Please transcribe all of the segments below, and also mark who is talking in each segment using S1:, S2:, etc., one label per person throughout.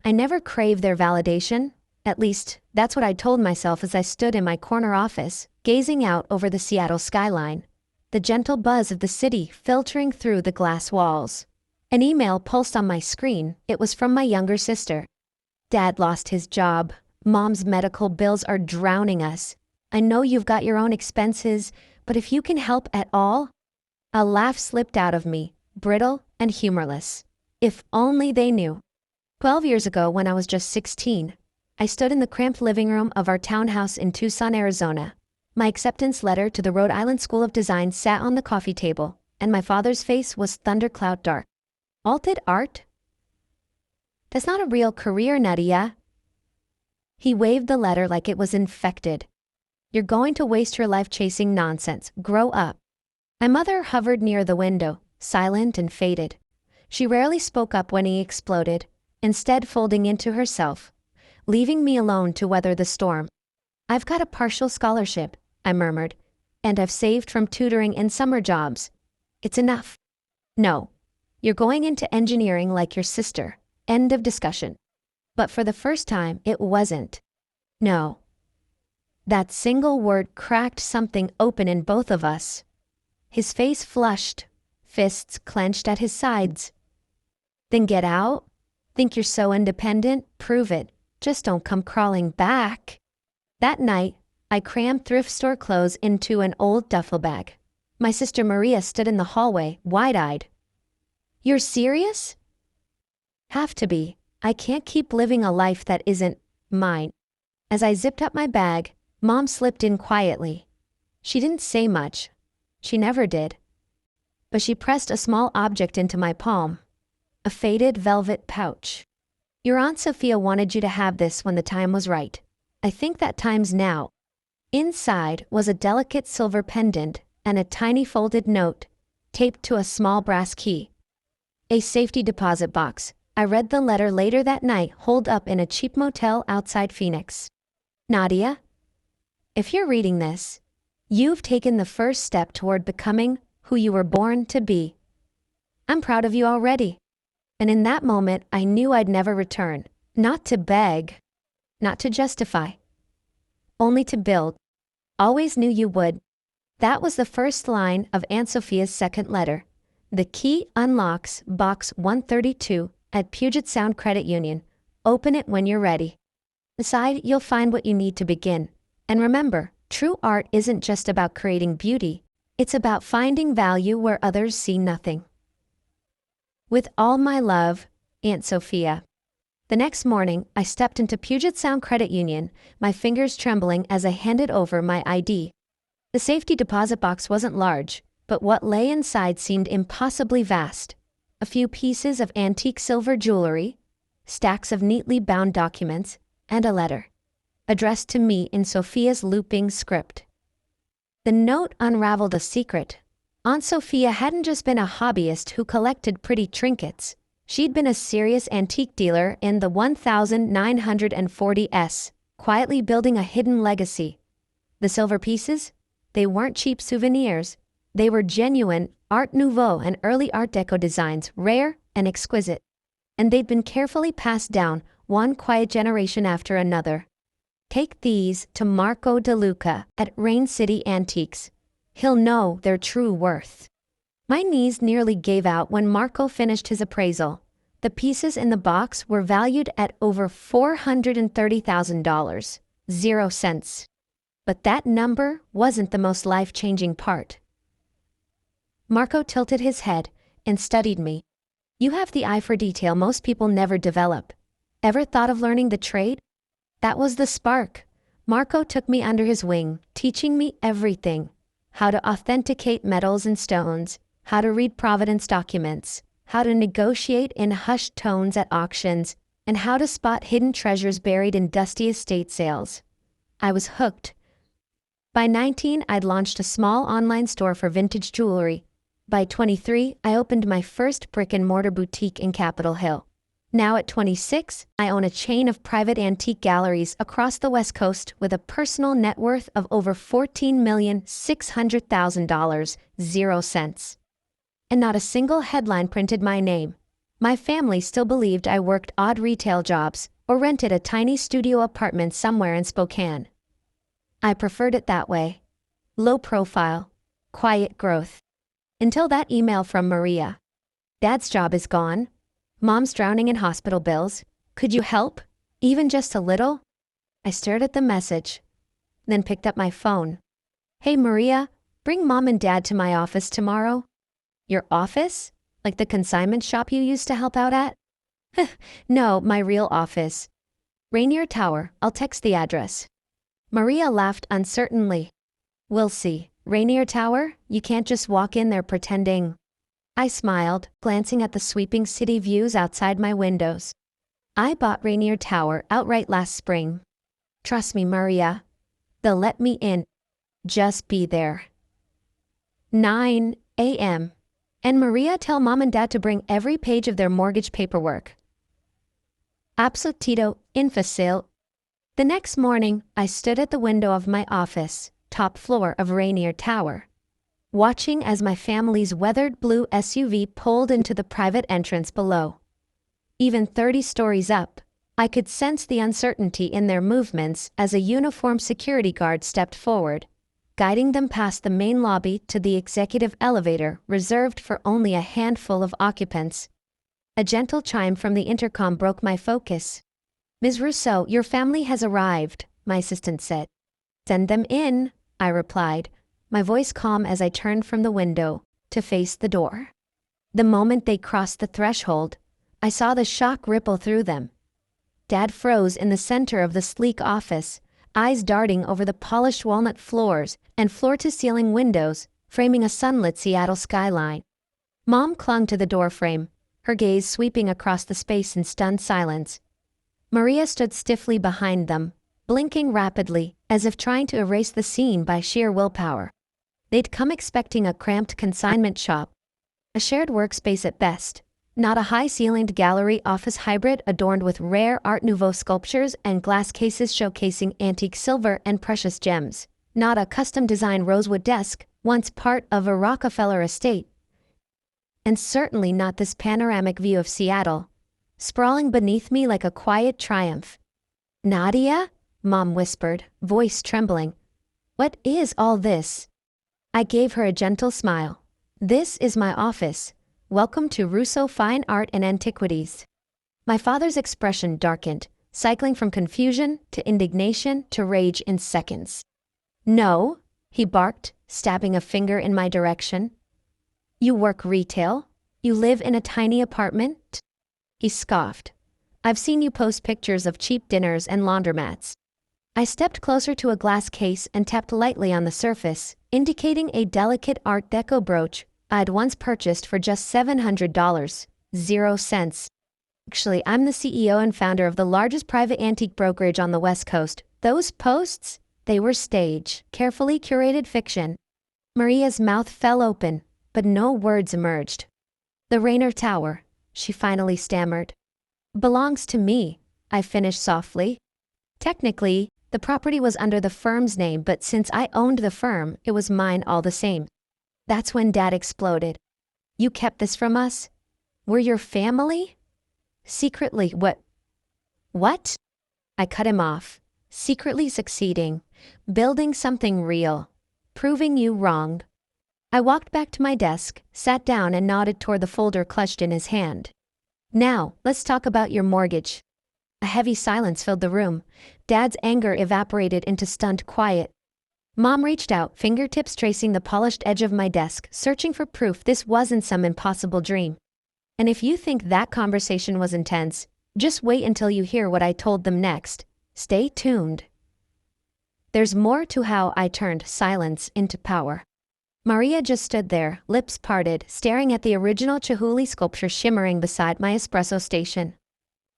S1: I never craved their validation. At least, that's what I told myself as I stood in my corner office, gazing out over the Seattle skyline. The gentle buzz of the city filtering through the glass walls. An email pulsed on my screen. It was from my younger sister. Dad lost his job. Mom's medical bills are drowning us. I know you've got your own expenses, but if you can help at all. A laugh slipped out of me, brittle and humorless. If only they knew. 12 years ago, when I was just 16, I stood in the cramped living room of our townhouse in Tucson, Arizona. My acceptance letter to the Rhode Island School of Design sat on the coffee table, and my father's face was thundercloud dark. Alted art? That's not a real career, Nadia. He waved the letter like it was infected. You're going to waste your life chasing nonsense. Grow up. My mother hovered near the window, silent and faded. She rarely spoke up when he exploded, instead folding into herself, leaving me alone to weather the storm. I've got a partial scholarship, I murmured, and I've saved from tutoring and summer jobs. It's enough. No. You're going into engineering like your sister. End of discussion. But for the first time, it wasn't. No. That single word cracked something open in both of us. His face flushed, fists clenched at his sides. Then get out? Think you're so independent? Prove it. Just don't come crawling back. That night, I crammed thrift store clothes into an old duffel bag. My sister Maria stood in the hallway, wide-eyed. You're serious? Have to be. I can't keep living a life that isn't mine. As I zipped up my bag, Mom slipped in quietly. She didn't say much. She never did. But she pressed a small object into my palm. A faded velvet pouch. Your Aunt Sophia wanted you to have this when the time was right. I think that time's now. Inside was a delicate silver pendant and a tiny folded note, taped to a small brass key. A safety deposit box. I read the letter later that night, holed up in a cheap motel outside Phoenix. Nadia, if you're reading this, you've taken the first step toward becoming who you were born to be. I'm proud of you already. And in that moment, I knew I'd never return. Not to beg. Not to justify. Only to build. Always knew you would. That was the first line of Aunt Sophia's second letter. The key unlocks box 132 at Puget Sound Credit Union. Open it when you're ready. Inside, you'll find what you need to begin. And remember, true art isn't just about creating beauty. It's about finding value where others see nothing. With all my love, Aunt Sophia. The next morning, I stepped into Puget Sound Credit Union, my fingers trembling as I handed over my ID. The safety deposit box wasn't large, but what lay inside seemed impossibly vast. A few pieces of antique silver jewelry, stacks of neatly bound documents, and a letter, addressed to me in Sophia's looping script. The note unraveled a secret. Aunt Sophia hadn't just been a hobbyist who collected pretty trinkets. She'd been a serious antique dealer in the 1940s, quietly building a hidden legacy. The silver pieces? They weren't cheap souvenirs. They were genuine Art Nouveau and early Art Deco designs, rare and exquisite. And they'd been carefully passed down, one quiet generation after another. Take these to Marco DeLuca at Rain City Antiques. He'll know their true worth. My knees nearly gave out when Marco finished his appraisal. The pieces in the box were valued at over $430,000. 0 cents. But that number wasn't the most life-changing part. Marco tilted his head and studied me. You have the eye for detail most people never develop. Ever thought of learning the trade? That was the spark. Marco took me under his wing, teaching me everything. How to authenticate metals and stones, how to read provenance documents, how to negotiate in hushed tones at auctions, and how to spot hidden treasures buried in dusty estate sales. I was hooked. By 19, I'd launched a small online store for vintage jewelry. By 23, I opened my first brick-and-mortar boutique in Capitol Hill. Now at 26, I own a chain of private antique galleries across the West Coast with a personal net worth of over $14,600,000, 0 cents. And not a single headline printed my name. My family still believed I worked odd retail jobs or rented a tiny studio apartment somewhere in Spokane. I preferred it that way. Low profile, quiet growth. Until that email from Maria. Dad's job is gone. Mom's drowning in hospital bills. Could you help? Even just a little? I stared at the message, then picked up my phone. Hey Maria, bring Mom and Dad to my office tomorrow. Your office? Like the consignment shop you used to help out at? No, my real office. Rainier Tower, I'll text the address. Maria laughed uncertainly. We'll see. Rainier Tower? You can't just walk in there pretending. I smiled, glancing at the sweeping city views outside my windows. I bought Rainier Tower outright last spring. Trust me, Maria. They'll let me in. Just be there. 9 a.m. And Maria, tell Mom and Dad to bring every page of their mortgage paperwork. Absolutito infacile. The next morning, I stood at the window of my office, top floor of Rainier Tower, watching as my family's weathered blue SUV pulled into the private entrance below. Even 30 stories up, I could sense the uncertainty in their movements as a uniformed security guard stepped forward, guiding them past the main lobby to the executive elevator reserved for only a handful of occupants. A gentle chime from the intercom broke my focus. Ms. Rousseau, your family has arrived, my assistant said. Send them in, I replied, my voice calm as I turned from the window to face the door. The moment they crossed the threshold, I saw the shock ripple through them. Dad froze in the center of the sleek office, eyes darting over the polished walnut floors and floor-to-ceiling windows, framing a sunlit Seattle skyline. Mom clung to the doorframe, her gaze sweeping across the space in stunned silence. Maria stood stiffly behind them, blinking rapidly, as if trying to erase the scene by sheer willpower. They'd come expecting a cramped consignment shop, a shared workspace at best, not a high-ceilinged gallery office hybrid adorned with rare Art Nouveau sculptures and glass cases showcasing antique silver and precious gems, not a custom-designed rosewood desk, once part of a Rockefeller estate, and certainly not this panoramic view of Seattle, sprawling beneath me like a quiet triumph. Nadia? Mom whispered, voice trembling. What is all this? I gave her a gentle smile. This is my office. Welcome to Rousseau Fine Art and Antiquities. My father's expression darkened, cycling from confusion to indignation to rage in seconds. No, he barked, stabbing a finger in my direction. You work retail? You live in a tiny apartment? He scoffed. I've seen you post pictures of cheap dinners and laundromats. I stepped closer to a glass case and tapped lightly on the surface, indicating a delicate Art Deco brooch I'd once purchased for just $700, 0 cents. Actually, I'm the CEO and founder of the largest private antique brokerage on the West Coast. Those posts, they were stage, carefully curated fiction. Maria's mouth fell open, but no words emerged. The Rainier Tower, she finally stammered. Belongs to me, I finished softly. Technically, the property was under the firm's name, but since I owned the firm, it was mine all the same. That's when Dad exploded. You kept this from us? We're your family? Secretly, what? What? I cut him off. Secretly succeeding. Building something real. Proving you wrong. I walked back to my desk, sat down and nodded toward the folder clutched in his hand. Now, let's talk about your mortgage. A heavy silence filled the room. Dad's anger evaporated into stunned quiet. Mom reached out, fingertips tracing the polished edge of my desk, searching for proof this wasn't some impossible dream. And if you think that conversation was intense, just wait until you hear what I told them next. Stay tuned. There's more to how I turned silence into power. Maria just stood there, lips parted, staring at the original Chihuly sculpture shimmering beside my espresso station.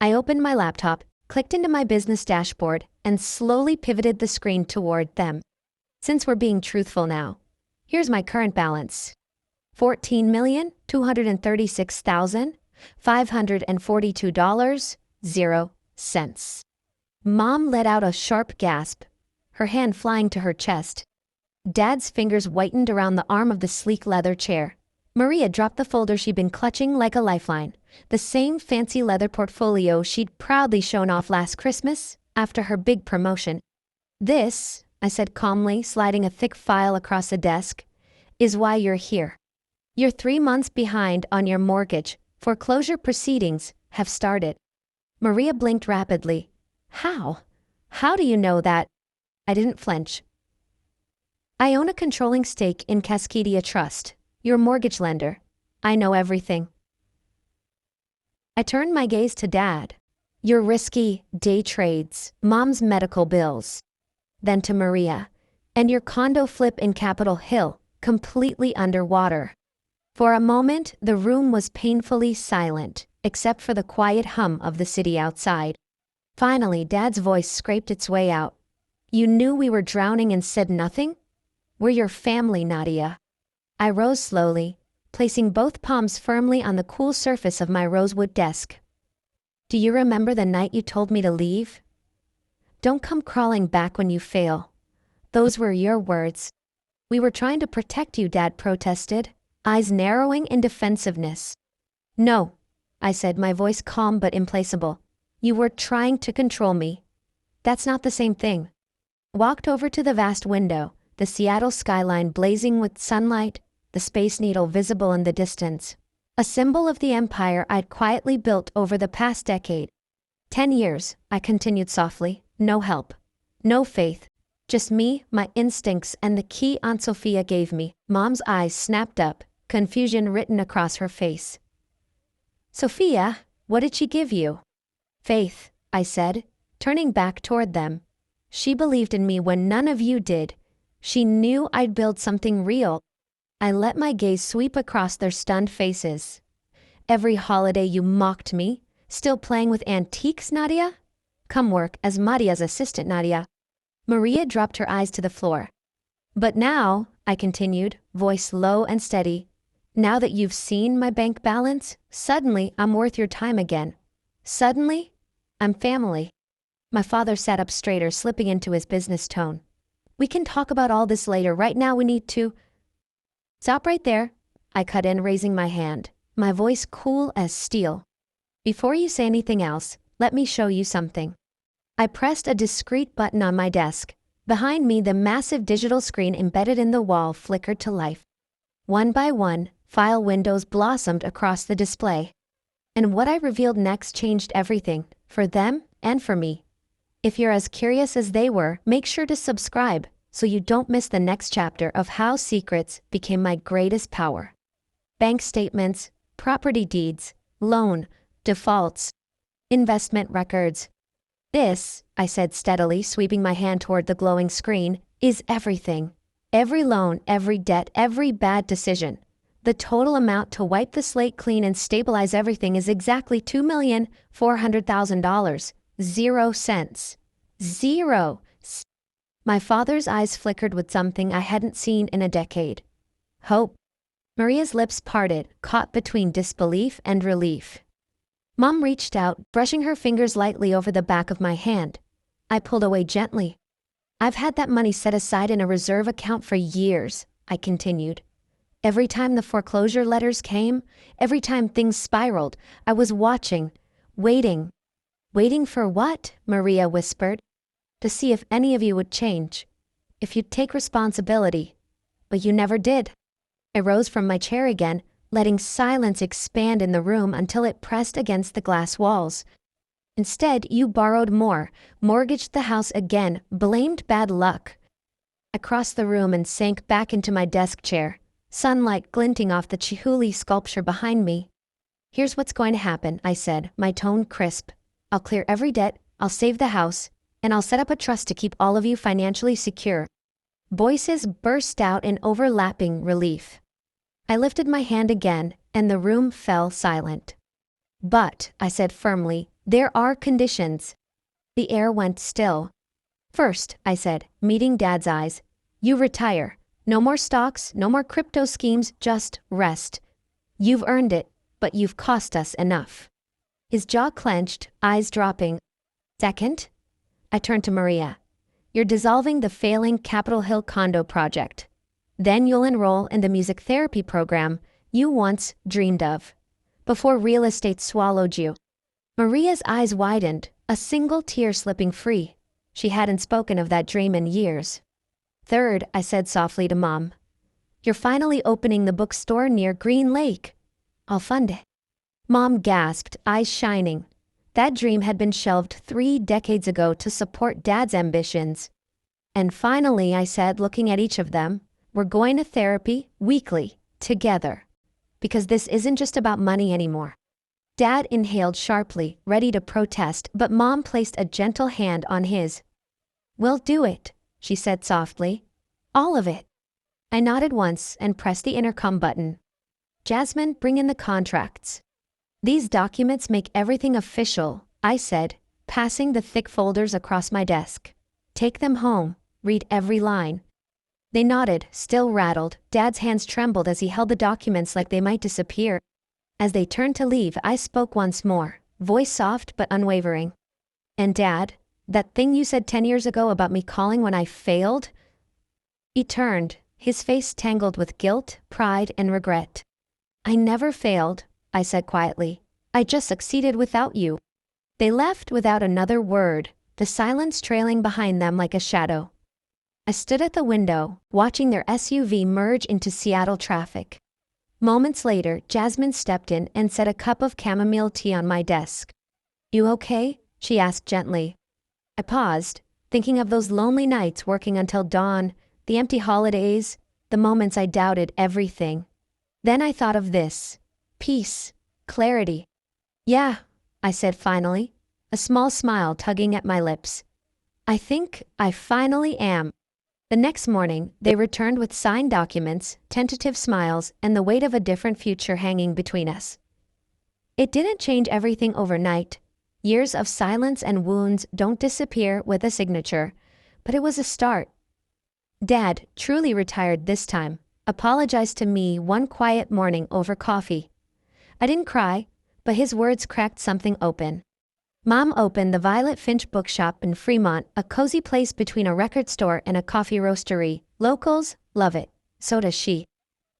S1: I opened my laptop, clicked into my business dashboard, and slowly pivoted the screen toward them. Since we're being truthful now, here's my current balance. $14,236,542, 0 cents. Mom let out a sharp gasp, her hand flying to her chest. Dad's fingers whitened around the arm of the sleek leather chair, Maria dropped the folder she'd been clutching like a lifeline, the same fancy leather portfolio she'd proudly shown off last Christmas after her big promotion. "This," I said calmly, sliding a thick file across the desk, "is why you're here. You're 3 months behind on your mortgage. Foreclosure proceedings have started." Maria blinked rapidly. "How? How do you know that?" I didn't flinch. "I own a controlling stake in Cascadia Trust, your mortgage lender. I know everything." I turned my gaze to Dad. "Your risky day trades, Mom's medical bills." Then to Maria. "And your condo flip in Capitol Hill, completely underwater." For a moment, the room was painfully silent, except for the quiet hum of the city outside. Finally, Dad's voice scraped its way out. "You knew we were drowning and said nothing? We're your family, Nadia." I rose slowly, placing both palms firmly on the cool surface of my rosewood desk. "Do you remember the night you told me to leave? Don't come crawling back when you fail." Those were your words. "We were trying to protect you," Dad protested, eyes narrowing in defensiveness. "No," I said, my voice calm but implacable. "You were trying to control me. That's not the same thing." Walked over to the vast window, the Seattle skyline blazing with sunlight, the Space Needle visible in the distance. A symbol of the empire I'd quietly built over the past decade. 10 years, I continued softly, no help, no faith, just me, my instincts, and the key Aunt Sophia gave me. Mom's eyes snapped up, confusion written across her face. "Sophia, what did she give you?" "Faith," I said, turning back toward them. "She believed in me when none of you did. She knew I'd build something real." I let my gaze sweep across their stunned faces. "Every holiday you mocked me. Still playing with antiques, Nadia? Come work as Maria's assistant, Nadia." Maria dropped her eyes to the floor. "But now," I continued, voice low and steady, "now that you've seen my bank balance, suddenly I'm worth your time again. Suddenly, I'm family." My father sat up straighter, slipping into his business tone. "We can talk about all this later. Right now we need to—" "Stop right there," I cut in, raising my hand, my voice cool as steel. "Before you say anything else, let me show you something." I pressed a discreet button on my desk. Behind me, the massive digital screen embedded in the wall flickered to life. One by one, file windows blossomed across the display. And what I revealed next changed everything, for them and for me. If you're as curious as they were, make sure to subscribe so you don't miss the next chapter of how secrets became my greatest power. Bank statements, property deeds, loan, defaults, investment records. "This," I said steadily, sweeping my hand toward the glowing screen, "is everything. Every loan, every debt, every bad decision. The total amount to wipe the slate clean and stabilize everything is exactly $2,400,000. 0 cents. Zero. My father's eyes flickered with something I hadn't seen in a decade. Hope. Maria's lips parted, caught between disbelief and relief. Mom reached out, brushing her fingers lightly over the back of my hand. I pulled away gently. "I've had that money set aside in a reserve account for years," I continued. "Every time the foreclosure letters came, every time things spiraled, I was watching, waiting." "Waiting for what?" Maria whispered. "To see if any of you would change. If you'd take responsibility. But you never did." I rose from my chair again, letting silence expand in the room until it pressed against the glass walls. "Instead, you borrowed more, mortgaged the house again, blamed bad luck." I crossed the room and sank back into my desk chair, sunlight glinting off the Chihuly sculpture behind me. "Here's what's going to happen," I said, my tone crisp. "I'll clear every debt, I'll save the house, and I'll set up a trust to keep all of you financially secure." Voices burst out in overlapping relief. I lifted my hand again, and the room fell silent. "But," I said firmly, "there are conditions." The air went still. "First," I said, meeting Dad's eyes, "you retire. No more stocks, no more crypto schemes, just rest. You've earned it, but you've cost us enough." His jaw clenched, eyes dropping. "Second," I turned to Maria, "you're dissolving the failing Capitol Hill condo project. Then you'll enroll in the music therapy program, you once dreamed of. Before real estate swallowed you. Maria's eyes widened, a single tear slipping free. She hadn't spoken of that dream in years. Third, I said softly to Mom. You're finally opening the bookstore near Green Lake. I'll fund it. Mom gasped, eyes shining. That dream had been shelved 3 decades ago to support Dad's ambitions. And finally, I said, looking at each of them, we're going to therapy, weekly, together. Because this isn't just about money anymore. Dad inhaled sharply, ready to protest, but Mom placed a gentle hand on his. We'll do it, she said softly. All of it. I nodded once and pressed the intercom button. Jasmine, bring in the contracts. These documents make everything official, I said, passing the thick folders across my desk. Take them home, read every line. They nodded, still rattled. Dad's hands trembled as he held the documents like they might disappear. As they turned to leave, I spoke once more, voice soft but unwavering. And Dad, that thing you said 10 years ago about me calling when I failed? He turned, his face tangled with guilt, pride, and regret. I never failed, I said quietly. I just succeeded without you. They left without another word, the silence trailing behind them like a shadow. I stood at the window, watching their SUV merge into Seattle traffic. Moments later, Jasmine stepped in and set a cup of chamomile tea on my desk. You okay? She asked gently. I paused, thinking of those lonely nights working until dawn, the empty holidays, the moments I doubted everything. Then I thought of this. Peace. Clarity. Yeah, I said finally, a small smile tugging at my lips. I think I finally am. The next morning, they returned with signed documents, tentative smiles, and the weight of a different future hanging between us. It didn't change everything overnight. Years of silence and wounds don't disappear with a signature, but it was a start. Dad, truly retired this time, apologized to me one quiet morning over coffee. I didn't cry, but his words cracked something open. Mom opened the Violet Finch Bookshop in Fremont, a cozy place between a record store and a coffee roastery. Locals love it, so does she.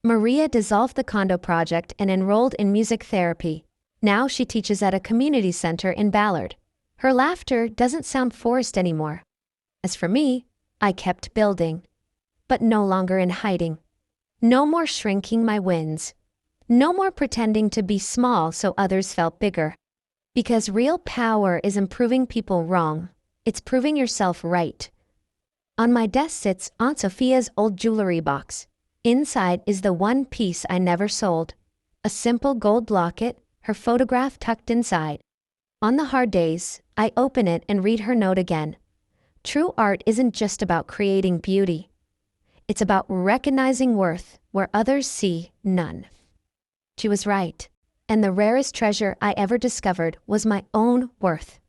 S1: Maria dissolved the condo project and enrolled in music therapy. Now she teaches at a community center in Ballard. Her laughter doesn't sound forced anymore. As for me, I kept building. But no longer in hiding. No more shrinking my wins. No more pretending to be small so others felt bigger. Because real power isn't proving people wrong. It's proving yourself right. On my desk sits Aunt Sophia's old jewelry box. Inside is the one piece I never sold. A simple gold locket, her photograph tucked inside. On the hard days, I open it and read her note again. True art isn't just about creating beauty. It's about recognizing worth where others see none. She was right. And the rarest treasure I ever discovered was my own worth.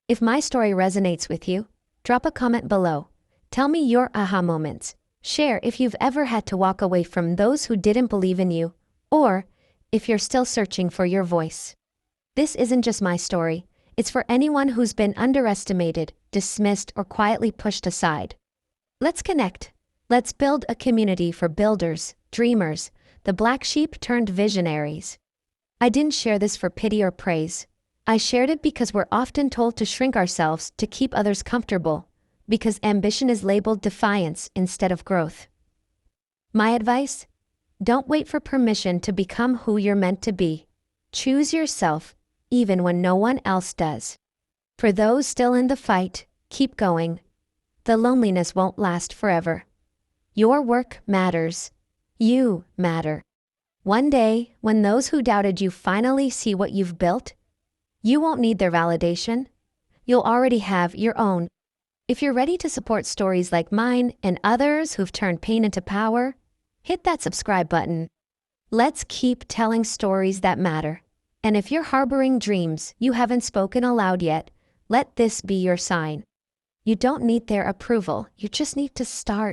S1: If my story resonates with you, drop a comment below. Tell me your aha moments. Share if you've ever had to walk away from those who didn't believe in you, or if you're still searching for your voice. This isn't just my story. It's for anyone who's been underestimated, dismissed, or quietly pushed aside. Let's connect. Let's build a community for builders, dreamers, the black sheep turned visionaries. I didn't share this for pity or praise. I shared it because we're often told to shrink ourselves to keep others comfortable, because ambition is labeled defiance instead of growth. My advice? Don't wait for permission to become who you're meant to be. Choose yourself, even when no one else does. For those still in the fight, keep going. The loneliness won't last forever. Your work matters. You matter. One day, when those who doubted you finally see what you've built, you won't need their validation. You'll already have your own. If you're ready to support stories like mine and others who've turned pain into power, hit that subscribe button. Let's keep telling stories that matter. And if you're harboring dreams you haven't spoken aloud yet, let this be your sign. You don't need their approval, you just need to start.